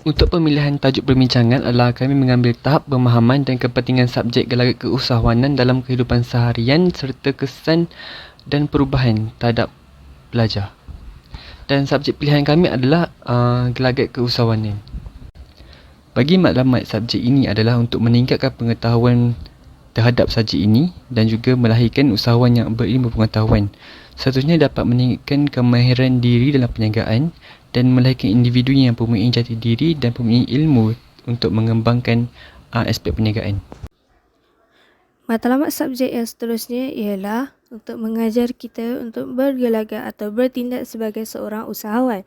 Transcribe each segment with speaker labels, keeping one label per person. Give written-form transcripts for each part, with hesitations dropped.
Speaker 1: Untuk pemilihan tajuk perbincangan adalah kami mengambil tahap pemahaman dan kepentingan subjek gelagat keusahawanan dalam kehidupan seharian serta kesan dan perubahan terhadap pelajar. Dan subjek pilihan kami adalah gelagat keusahawanan. Bagi maklumat subjek ini adalah untuk meningkatkan pengetahuan terhadap subjek ini dan juga melahirkan usahawan yang berilmu pengetahuan. Seterusnya dapat meningkatkan kemahiran diri dalam perniagaan dan melahirkan individu yang mempunyai jati diri dan mempunyai ilmu untuk mengembangkan aspek perniagaan.
Speaker 2: Matlamat subjek yang seterusnya ialah untuk mengajar kita untuk bergelagat atau bertindak sebagai seorang usahawan.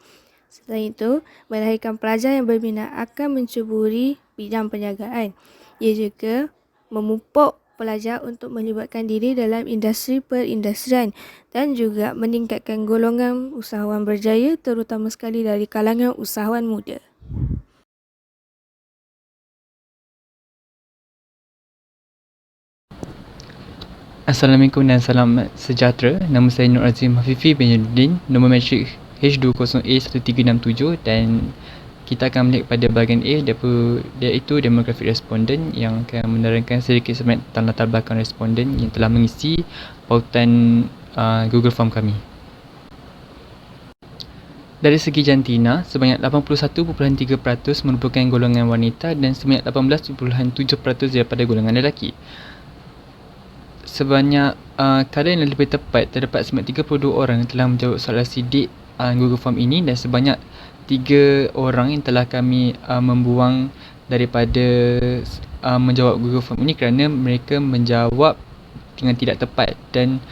Speaker 2: Selain itu, melahirkan pelajar yang berminat akan mencuburi bidang perniagaan. Ia juga memupuk pelajar untuk melibatkan diri dalam industri perindustrian dan juga meningkatkan golongan usahawan berjaya terutama sekali dari kalangan usahawan muda.
Speaker 1: Assalamualaikum dan salam sejahtera. Nama saya Nur Azim Hafifi bin Yudin, nombor matrik H20A1367 dan kita akan melihat pada bahagian A iaitu demografik responden yang akan menerangkan sedikit sebanyak tentang latar belakang responden yang telah mengisi pautan Google Form kami. Dari segi jantina, sebanyak 81.3% merupakan golongan wanita dan sebanyak 18.7% daripada golongan lelaki. Sebanyak keadaan yang lebih tepat, terdapat sebanyak 32 orang yang telah menjawab soalan sidik Google Form ini dan sebanyak 3 orang yang telah kami membuang daripada menjawab Google Form ini kerana mereka menjawab dengan tidak tepat dan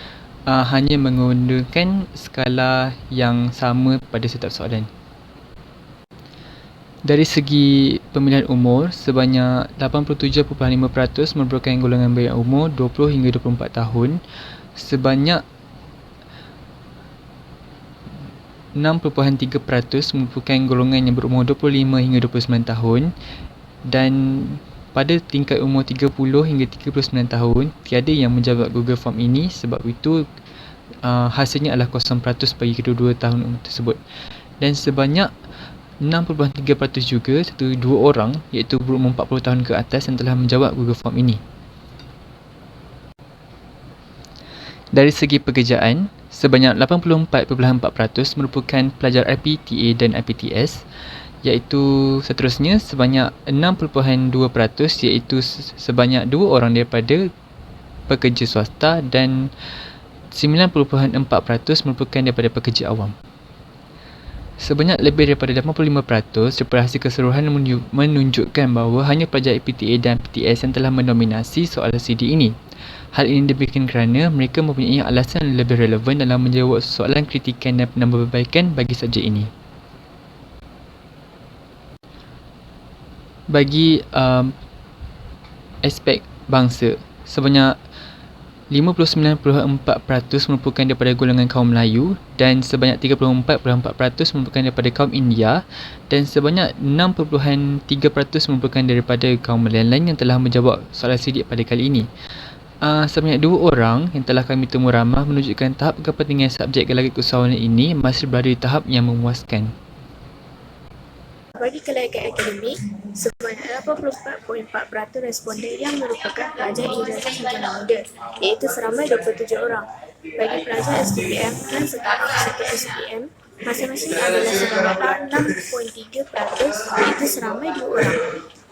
Speaker 1: hanya menggunakan skala yang sama pada setiap soalan. Dari segi pemilihan umur, sebanyak 87.5% merupakan golongan bawah umur 20 hingga 24 tahun. Sebanyak 6.3% merupakan golongan yang berumur 25 hingga 29 tahun. Dan pada tingkat umur 30 hingga 39 tahun, tiada yang menjawab Google Form ini, sebab itu hasilnya adalah 0% bagi kedua-dua tahun tersebut. Dan sebanyak 6.3% juga dua orang iaitu berumur 40 tahun ke atas yang telah menjawab Google Form ini. Dari segi pekerjaan, sebanyak 84.4% merupakan pelajar IPTA dan IPTS, iaitu seterusnya sebanyak 6.2% iaitu sebanyak 2 orang daripada pekerja swasta dan 9.4% merupakan daripada pekerja awam. Sebanyak lebih daripada 85% daripada hasil keseluruhan menunjukkan bahawa hanya pelajar IPTA dan PTS yang telah mendominasi soalan CD ini. Hal ini demikian kerana mereka mempunyai alasan yang lebih relevan dalam menjawab soalan kritikan dan penambahbaikan bagi subjek ini. Bagi aspek bangsa, sebanyak 59.4% merupakan daripada golongan kaum Melayu dan sebanyak 34.4% merupakan daripada kaum India dan sebanyak 6.3% merupakan daripada kaum lain-lain yang telah menjawab soalan sidik pada kali ini. Sebanyak 2 orang yang telah kami temu ramah menunjukkan tahap kepentingan subjek gelagat keusahawanan ini masih berada di tahap yang memuaskan.
Speaker 2: Bagi kelayakan akademik, sebanyak 84.4% responden yang merupakan pelajar ijazah sarjana muda, iaitu seramai 27 orang. Bagi pelajar SPM dan setaraf serta SPM, masing-masing adalah sebanyak 6.3%, iaitu seramai 2 orang.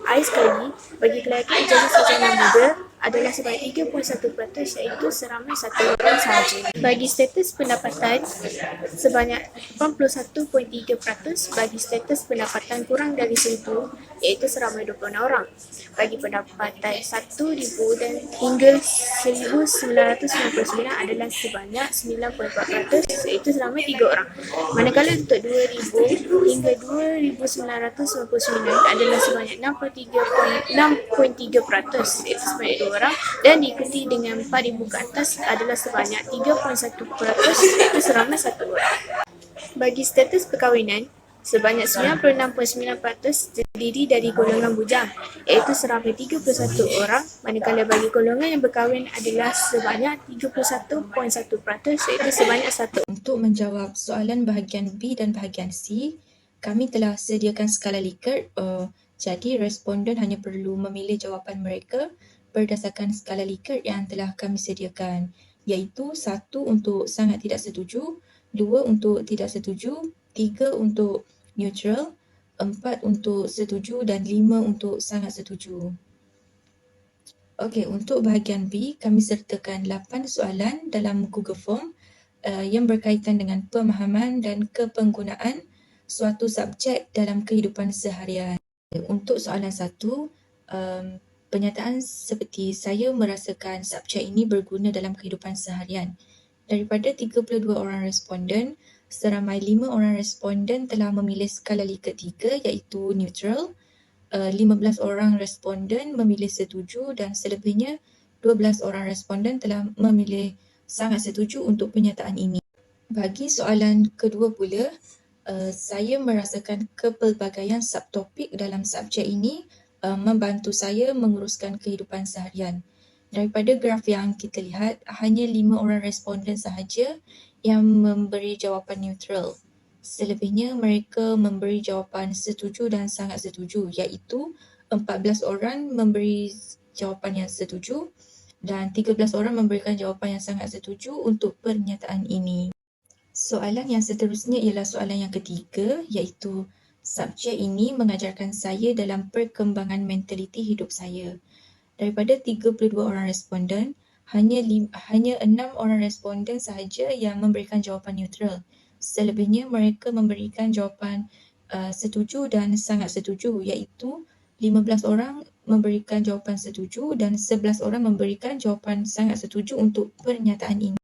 Speaker 2: Akhir sekali, bagi kelayakan ijazah sarjana muda adalah sebanyak 3.1%, iaitu seramai 1 orang sahaja. Bagi status pendapatan, sebanyak 81.3%. Bagi status pendapatan kurang dari 1,000, iaitu seramai 26 orang. Bagi pendapatan 1,000 dan hingga 1,999 adalah sebanyak 9.4%, iaitu seramai 3 orang. Manakala untuk 2,000 hingga 2,999 adalah sebanyak 6.3%, iaitu sebanyak 2 orang, dan diikuti dengan 4,000 ke atas adalah sebanyak 3.1%, iaitu seramai 1 orang. Bagi status perkahwinan, sebanyak 96.9% terdiri dari golongan bujang, iaitu seramai 31 orang, manakala bagi golongan yang berkahwin adalah sebanyak 31.1%, iaitu sebanyak 1.
Speaker 3: Untuk menjawab soalan bahagian B dan bahagian C, kami telah sediakan skala Likert, jadi responden hanya perlu memilih jawapan mereka berdasarkan skala Likert yang telah kami sediakan, iaitu 1 untuk sangat tidak setuju, 2 untuk tidak setuju, 3 untuk neutral, 4 untuk setuju dan 5 untuk sangat setuju. Okey, untuk bahagian B, kami sertakan 8 soalan dalam Google Form yang berkaitan dengan pemahaman dan kepenggunaan suatu subjek dalam kehidupan seharian. Untuk soalan 1, pernyataan seperti saya merasakan subjek ini berguna dalam kehidupan seharian. Daripada 32 orang responden, seramai 5 orang responden telah memilih skala Likert 3 iaitu neutral, 15 orang responden memilih setuju dan selebihnya 12 orang responden telah memilih sangat setuju untuk pernyataan ini. Bagi soalan kedua pula, saya merasakan kepelbagaian subtopik dalam subjek ini membantu saya menguruskan kehidupan seharian. Daripada graf yang kita lihat, hanya 5 orang responden sahaja yang memberi jawapan neutral. Selebihnya mereka memberi jawapan setuju dan sangat setuju, iaitu 14 orang memberi jawapan yang setuju dan 13 orang memberikan jawapan yang sangat setuju untuk pernyataan ini. Soalan yang seterusnya ialah soalan yang ketiga, iaitu subjek ini mengajarkan saya dalam perkembangan mentaliti hidup saya. Daripada 32 orang responden, hanya 6 orang responden sahaja yang memberikan jawapan neutral. Selebihnya mereka memberikan jawapan setuju dan sangat setuju, iaitu 15 orang memberikan jawapan setuju dan 11 orang memberikan jawapan sangat setuju untuk pernyataan ini.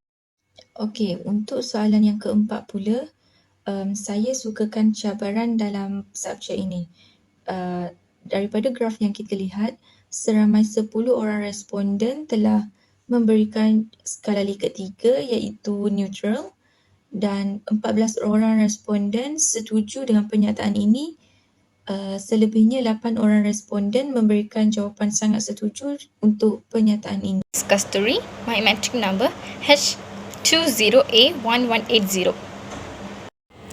Speaker 3: Okey, untuk soalan yang keempat pula, saya sukakan cabaran dalam subjek ini. Daripada graf yang kita lihat, seramai 10 orang responden telah memberikan skala Likert 3 iaitu neutral dan 14 orang responden setuju dengan pernyataan ini. Selebihnya 8 orang responden memberikan jawapan sangat setuju untuk pernyataan ini.
Speaker 4: Kasturi, my metric number H20A1180.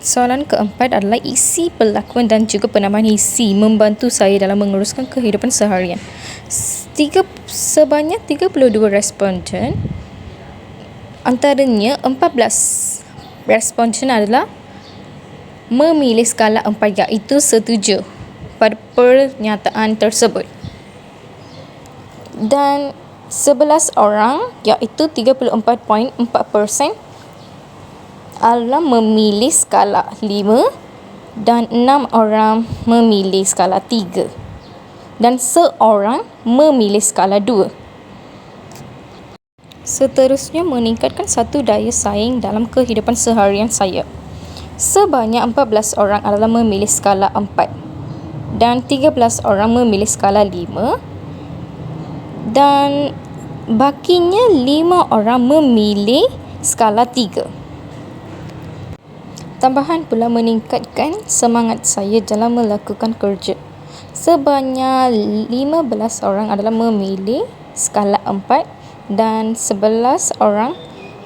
Speaker 4: Soalan keempat adalah isi pelakuan dan juga penambahan isi membantu saya dalam menguruskan kehidupan seharian. Sebanyak 32 responden, antaranya 14 responden adalah memilih skala 4 iaitu setuju pada pernyataan tersebut. Dan 11 orang iaitu 34.4% adalah memilih skala 5 dan 6 orang memilih skala 3 dan seorang memilih skala 2. Seterusnya meningkatkan satu daya saing dalam kehidupan seharian saya. Sebanyak 14 orang adalah memilih skala 4 dan 13 orang memilih skala 5 dan bakinya 5 orang memilih skala 3. Tambahan pula meningkatkan semangat saya dalam melakukan kerja. Sebanyak 15 orang adalah memilih skala 4 dan 11 orang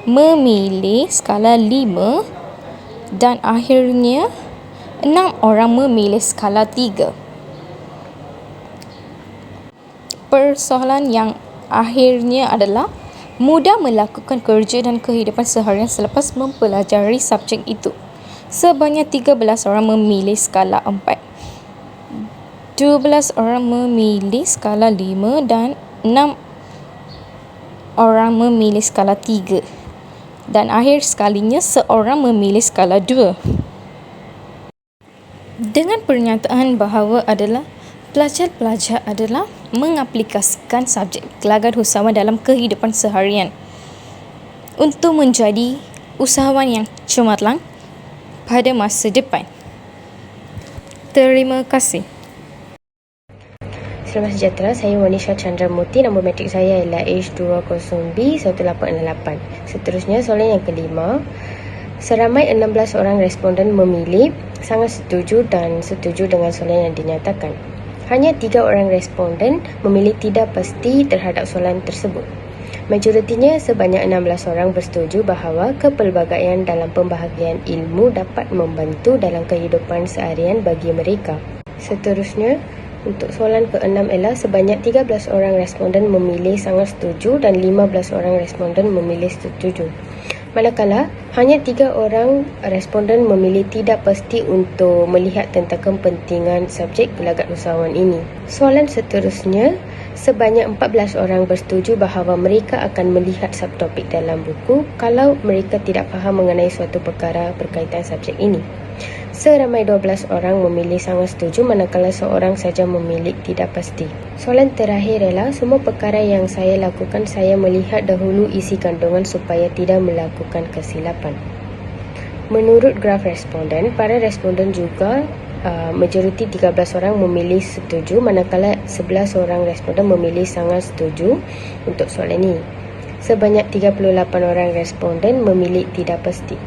Speaker 4: memilih skala 5 dan akhirnya 6 orang memilih skala 3. Persoalan yang akhirnya adalah mudah melakukan kerja dan kehidupan seharian selepas mempelajari subjek itu. Sebanyak 13 orang memilih skala 4, 12 orang memilih skala 5 dan 6 orang memilih skala 3 dan akhir sekalinya seorang memilih skala 2. Dengan pernyataan bahawa pelajar-pelajar adalah mengaplikasikan subjek gelagat usahawan dalam kehidupan seharian untuk menjadi usahawan yang cemerlang pada masa depan. Terima kasih.
Speaker 5: Selamat sejahtera, saya Wanisha Chandramurti. Nombor metrik saya ialah H20B1868. Seterusnya, soalan yang kelima. Seramai 16 orang responden memilih sangat setuju dan setuju dengan soalan yang dinyatakan. Hanya 3 orang responden memilih tidak pasti terhadap soalan tersebut. Majoritinya sebanyak 16 orang bersetuju bahawa kepelbagaian dalam pembahagian ilmu dapat membantu dalam kehidupan seharian bagi mereka. Seterusnya, untuk soalan ke-6 ialah sebanyak 13 orang responden memilih sangat setuju dan 15 orang responden memilih setuju. Manakala, hanya 3 orang responden memilih tidak pasti untuk melihat tentang kepentingan subjek gelagat usahawan ini. Soalan seterusnya, sebanyak 14 orang bersetuju bahawa mereka akan melihat subtopik dalam buku kalau mereka tidak faham mengenai suatu perkara berkaitan subjek ini. Seramai 12 orang memilih sangat setuju manakala seorang saja memilih tidak pasti. Soalan terakhir ialah semua perkara yang saya lakukan saya melihat dahulu isi kandungan supaya tidak melakukan kesilapan. Menurut graf responden, para responden juga majoriti 13 orang memilih setuju manakala 11 orang responden memilih sangat setuju untuk soalan ini. Sebanyak 38 orang responden memilih tidak pasti.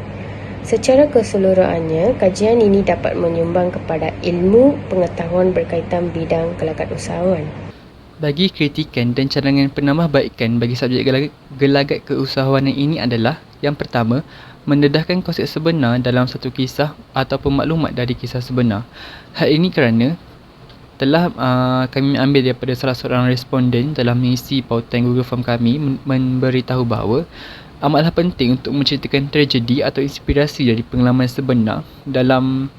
Speaker 5: Secara keseluruhannya, kajian ini dapat menyumbang kepada ilmu pengetahuan berkaitan bidang gelagat usahawan.
Speaker 1: Bagi kritikan dan cadangan penambahbaikan bagi subjek gelagat keusahawanan ini adalah: yang pertama, mendedahkan konsep sebenar dalam satu kisah ataupun maklumat dari kisah sebenar. Hal ini kerana telah kami ambil daripada salah seorang responden dalam mengisi pautan Google Form kami memberitahu bahawa amatlah penting untuk menceritakan tragedi atau inspirasi dari pengalaman sebenar dalam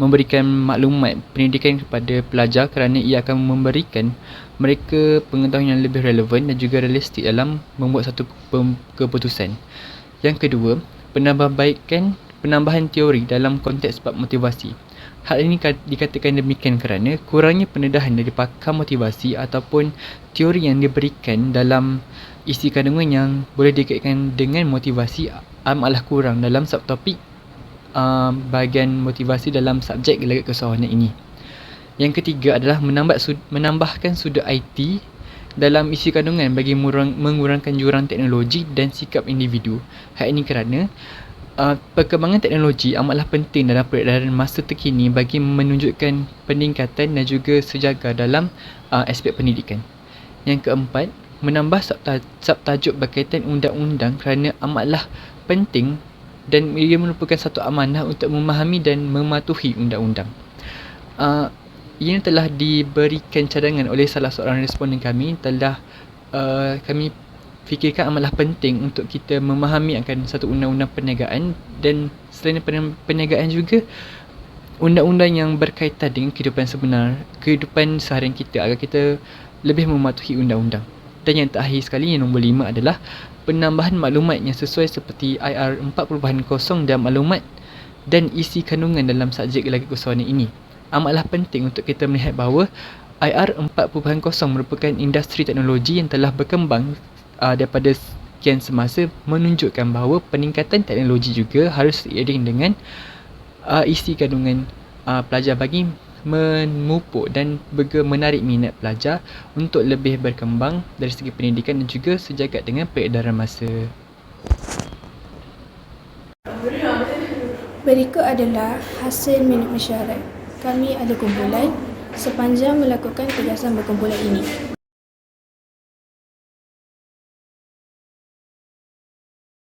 Speaker 1: memberikan maklumat pendidikan kepada pelajar kerana ia akan memberikan mereka pengetahuan yang lebih relevan dan juga realistik dalam membuat satu keputusan. Yang kedua, penambahan teori dalam konteks bab motivasi. Hal ini dikatakan demikian kerana kurangnya pendedahan dari pakar motivasi ataupun teori yang diberikan dalam isi kandungan yang boleh dikaitkan dengan motivasi amatlah kurang dalam subtopik bahagian motivasi dalam subjek gelagat keusahawanan ini. Yang ketiga adalah menambahkan sudut IT dalam isi kandungan bagi mengurangkan jurang teknologi dan sikap individu. Hal ini kerana perkembangan teknologi amatlah penting dalam peredaran masa terkini bagi menunjukkan peningkatan dan juga sejaga dalam aspek pendidikan. Yang keempat, menambah subtajuk berkaitan undang-undang kerana amatlah penting dan ia merupakan satu amanah untuk memahami dan mematuhi undang-undang. Ini telah diberikan cadangan oleh salah seorang responden kami. Kami fikirkan amatlah penting untuk kita memahami akan satu undang-undang perniagaan dan selain perniagaan juga undang-undang yang berkaitan dengan kehidupan sebenar, kehidupan seharian kita agar kita lebih mematuhi undang-undang. Dan yang terakhir sekali, yang nombor 5 adalah penambahan maklumat yang sesuai seperti IR 4.0 dan maklumat dan isi kandungan dalam subjek gelagat keusahawanan ini. Amatlah penting untuk kita melihat bahawa IR 4.0 merupakan industri teknologi yang telah berkembang daripada sekian semasa, menunjukkan bahawa peningkatan teknologi juga harus seiring dengan isi kandungan pelajar bagi memupuk dan menarik minat pelajar untuk lebih berkembang dari segi pendidikan dan juga sejagat dengan peredaran masa.
Speaker 2: Berikut adalah hasil minit mesyuarat. Kami ada kumpulan sepanjang melakukan tugasan berkumpulan ini.